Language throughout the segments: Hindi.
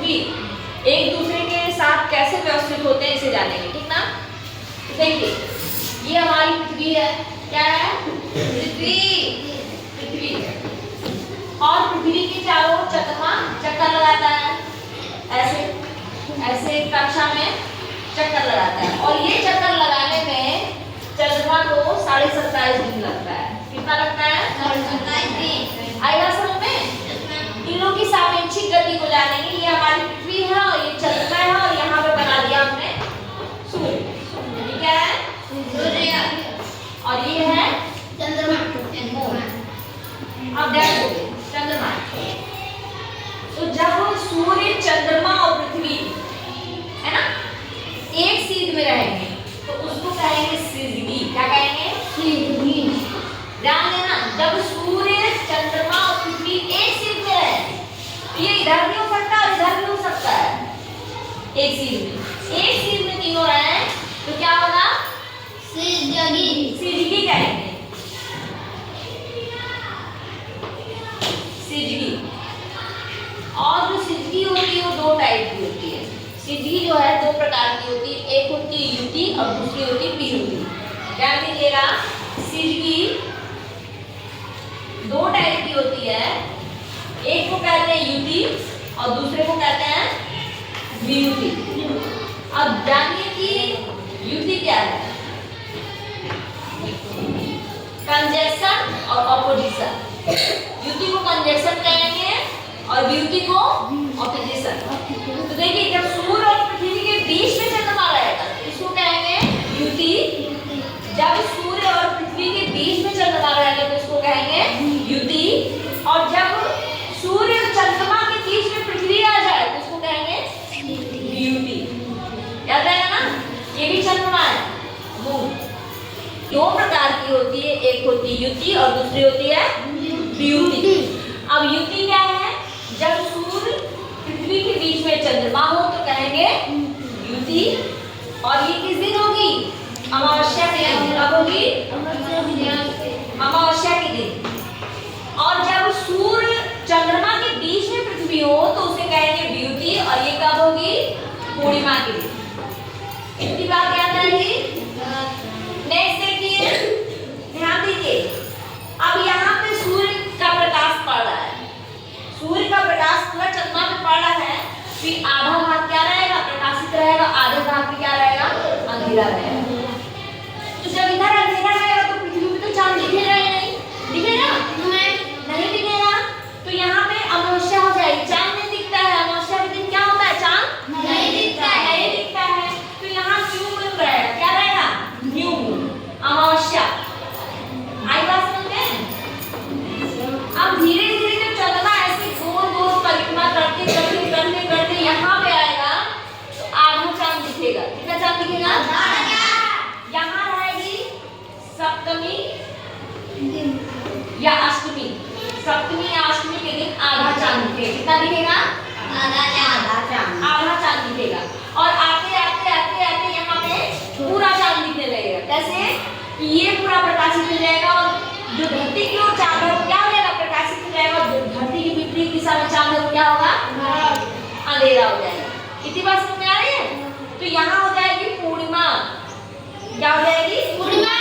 पृथ्वी एक दूसरे के साथ कैसे व्यवस्थित होते हैं इसे जानेंगे, ठीक ना। देखिए ये हमारी पृथ्वी है, क्या है, पृथ्वी, पृथ्वी। और पृथ्वी के चारों चंद्रमा चक्कर लगाता है, ऐसे ऐसे कक्षा में चक्कर लगाता है। और ये चक्कर लगाने में चंद्रमा को 27.5 दिन लगता है। कितना लगता है? 27.5 दिन। आएगा समझ में? तीनों की सापेक्षिक गति को जानेंगे। ये हमारी पृथ्वी है और ये चंद्रमा है और यहाँ पे बना दिया हमने सूर्य। ये क्या है? सूर्य। और ये है चंद्रमा। अब देखो चंद्रमा, तो जब सूर्य, चंद्रमा और पृथ्वी है ना एक सीध में रहेंगे तो उसको कहेंगे सिजगी। क्या कहेंगे? सिजगी। ध्यान देना, जब सूर्य, चंद्रमा और पृथ्वी एक सीध में रहे, ये इधर भी हो सकता है और इधर भी हो सकता है। एक सीध में तीनों रहे तो क्या होगा? सिजगी। सिजगी कहेंगे, सिजगी। और जो सिजगी होती है वो दो टाइप की होती है। सिजगी जो है दो प्रकार की होती है, एक होती है युति और दूसरी होती है वियुति। ध्यान दीजिएगा, सिजगी दो टाइप की होती है, एक को कहते हैं युति और दूसरे को कहते हैं वियुति। अब जानिए कि युति क्या है। कंजक्शन और ऑपोजिशन। युति को कंजक्शन कहेंगे और वियुति को ऑपोजिशन। तो देखिए जब सूर्य और पृथ्वी के बीच में चंद्रमा रहेगा तो इसको कहेंगे युति। जब सूर्य और पृथ्वी के बीच में चंद्रमा रहेगा तो इसको कहेंगे युति। और जब सूर्य और चंद्रमा के बीच में पृथ्वी आ जाए तो इसको कहेंगे वियुति। याद रहेगा ना, ये भी चंद्रमा है। दो प्रकार की होती है, एक होती है युति और दूसरी होती है वियुति। अब युति क्या है? जब सूर्य पृथ्वी के बीच में चंद्रमा हो तो कहेंगे युति। और ये किस दिन होगी? अमावस्या के दिन। कब होगी? अमावस्या के दिन। और जब सूर्य चंद्रमा के बीच में पृथ्वी हो तो उसे कहेंगे वियुति। और ये कब होगी? पूर्णिमा के दिन। इतनी बात याद रहेगी। नेक्स्ट देखिए, ध्यान दीजिए। अब यहाँ पे सूर्य का प्रकाश पड़ रहा है, सूर्य का प्रकाश पूरा चंद्रमा पे पड़ रहा है, फिर आधा भाग क्या रहेगा? प्रकाशित रहेगा, आधे भाग में क्या रहेगा? अंधेरा रहेगा। तो जब इधर अंधेरा रहेगा तो पृथ्वी पे तो चांद दिखेगा ही नहीं, दिखेगा? नहीं दिखेगा। तो यहाँ पे अमावस्या हो जाएगी, चांद नहीं दिखता है। अमावस्या के दिन क्या होता है? चांद नहीं दिखता है, नहीं दिखता है। तो यहाँ न्यू मून रहेगा, क्या रहेगा? न्यू मून, अमावस्या। आई बात समझ में? अब धीरे धीरे जब चंद्रमा ऐसे गोल गोल परिक्रमा करते करते करते करते यहाँ पे आएगा तो आधा चांद दिखेगा। कितना चांद दिखेगा? यहाँ रहेगी सप्तमी या अष्टमी। सप्तमी या अष्टमी के दिन आधा चांद दिखेगा। कितना दिखेगा? आधा चांद दिखेगा। और आते आते आते आते यहाँ पे पूरा चांद दिखने लगेगा। कैसे? ये पूरा प्रकाशित हो जाएगा और जो धरती की ओर चांद है वो क्या हो जाएगा? प्रकाशित हो जाएगा। और जो धरती की विपरीत दिशा में चांद है वो क्या होगा? अंधेरा हो जाएगा। इतनी बात समझ में आ रही है? तो यहाँ हो जाएगी पूर्णिमा। क्या हो जाएगी? पूर्णिमा।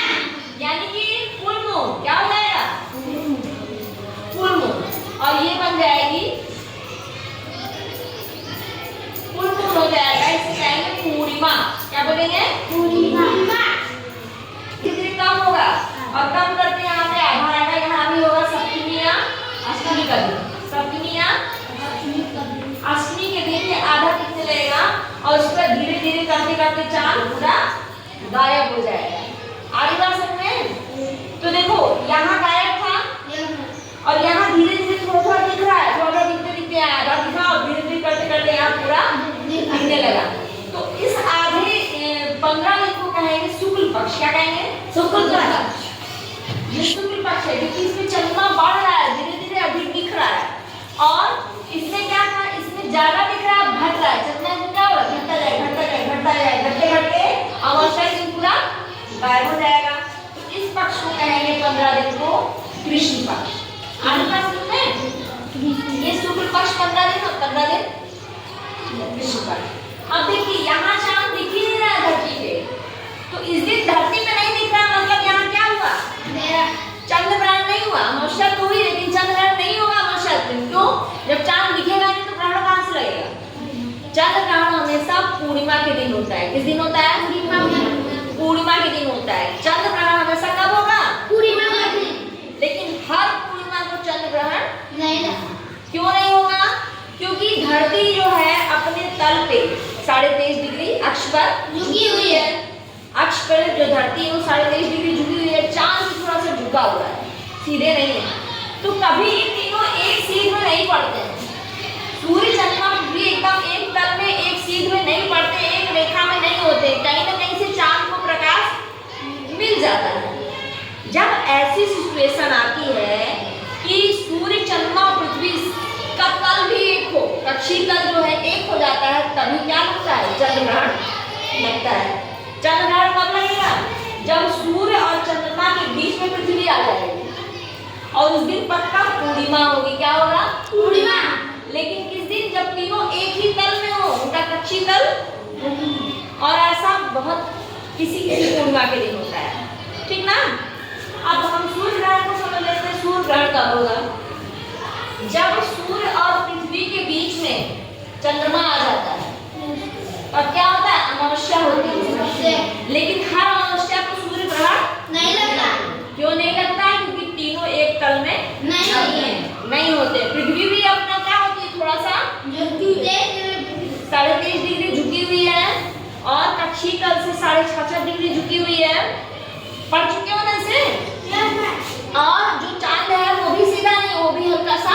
यानी कि फुल मून। क्या हो जाएगा? Full moon. और ये बन जाएगी फुल मून हो जाएगा, इसे कहेंगे पूर्णिमा। क्या बोलेंगे? पूर्णिमा। कितनी कम होगा और कम करते यहाँ पे आधा आएगा, यहाँ भी होगा सप्तमी या अष्टमी का दिन। सप्तमी या अष्टमी के दिन ये आधा दिखने लगेगा और उसका धीरे धीरे करते करते चांद पूरा गायब हो जाएगा। आगे बात समझ में? तो देखो यहाँ गायब था और यहाँ धीरे धीरे थोड़ा थोड़ा दिख रहा है, थोड़ा दिखते दिखते आधा दिखा और धीरे धीरे करते करते यहाँ पूरा दिखने लगा। तो इस आधे 15 दिन को कहेंगे शुक्ल पक्ष। क्या कहेंगे? शुक्ल पक्ष। ये शुक्ल पक्ष है क्योंकि इसमें चंद्रमा बढ़ रहा है, धीरे धीरे अभी दिख रहा है। और इसमें क्या था? इसमें ज्यादा दिख रहा है, घट रहा है। चंद्रमा में क्या होगा? घटता जाए, घटता जाए, घटता जाए, घटते घटते अमावस्या के दिन पूरा गायब हो जाएगा। तो इस पक्ष को कहेंगे 15 दिन को कृष्ण पक्ष। आगे बात सुनते हैं? ये शुक्ल पक्ष 15 दिन और 15 दिन अब देखिए यहाँ चांद दिख ही नहीं रहा है धरती पे, तो इस दिन धरती पे नहीं दिख रहा, मतलब यहाँ क्या हुआ, चंद्र ग्रहण नहीं हुआ। अमावस्या तो हुई लेकिन चंद्र ग्रहण नहीं होगा अमावस्या दिन। क्यों? जब चांद दिखेगा नहीं तो ग्रहण कहाँ से लगेगा? चंद्र ग्रहण हमेशा पूर्णिमा के दिन होता है। किस दिन होता है? पूर्णिमा के दिन होता है। चंद्र ग्रहण हमेशा कब होगा? पूर्णिमा के दिन। लेकिन हर पूर्णिमा को चंद्र ग्रहण नहीं लगा। क्यों नहीं होगा? क्योंकि धरती जो है अपने तल पे 23.5 डिग्री अक्ष पर झुकी हुई है। अक्ष पर जो धरती है वो 23.5 डिग्री झुकी हुई है। चांद से थोड़ा सा झुका हुआ है, सीधे नहीं है। तो कभी ये तीनों एक सीध में नहीं पड़ते हैं। सूर्य चंद्रमा भी एकदम एक तल में एक सीध में नहीं पड़ते, एक रेखा में नहीं होते, कहीं ना कहीं से चांद को प्रकाश मिल जाता है। जब ऐसी सिचुएशन आती है कि सूर्य चंद्रमा और पृथ्वी का तल भी एक हो, कक्षीय तल जो है एक हो जाता है, तभी क्या लगता है? चंद्र ग्रहण लगता है। चंद्र ग्रहण कब लगेगा? जब सूर्य और चंद्रमा के बीच में पृथ्वी आ जाएगी और उस दिन पक्का पूर्णिमा होगी। क्या होगा? पूर्णिमा। लेकिन किस दिन? जब तीनों एक ही तल में हो, उनका कक्षीय तल, और ऐसा बहुत किसी पूर्णिमा के दिन होता है, ठीक ना। अब हम सूर्य ग्रहण को समझ लेते हैं। सूर्य ग्रहण कब होगा? जब सूर्य और पृथ्वी के बीच में चंद्रमा आ जाता है और क्या होता है? अमावस्या होती है। लेकिन हर अमावस्या को सूर्य ग्रहण नहीं लगता। क्यों नहीं लगता है? क्योंकि तीनों एक तल में नहीं होते। पृथ्वी भी अपना क्या होती है? थोड़ा सा 23.5 डिग्री झुकी हुई है और कक्षीय तल से 66.5 डिग्री झुकी हुई है। पढ़ चुके हो ना इसे? और जो चांद है वो भी सीधा नहीं, वो भी हल्का सा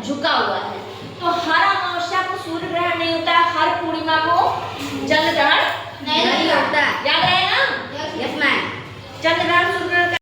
झुका हुआ है। तो हर अमावस्या को सूर्य ग्रहण नहीं होता है, हर पूर्णिमा को चंद्र ग्रहण नहीं लगता।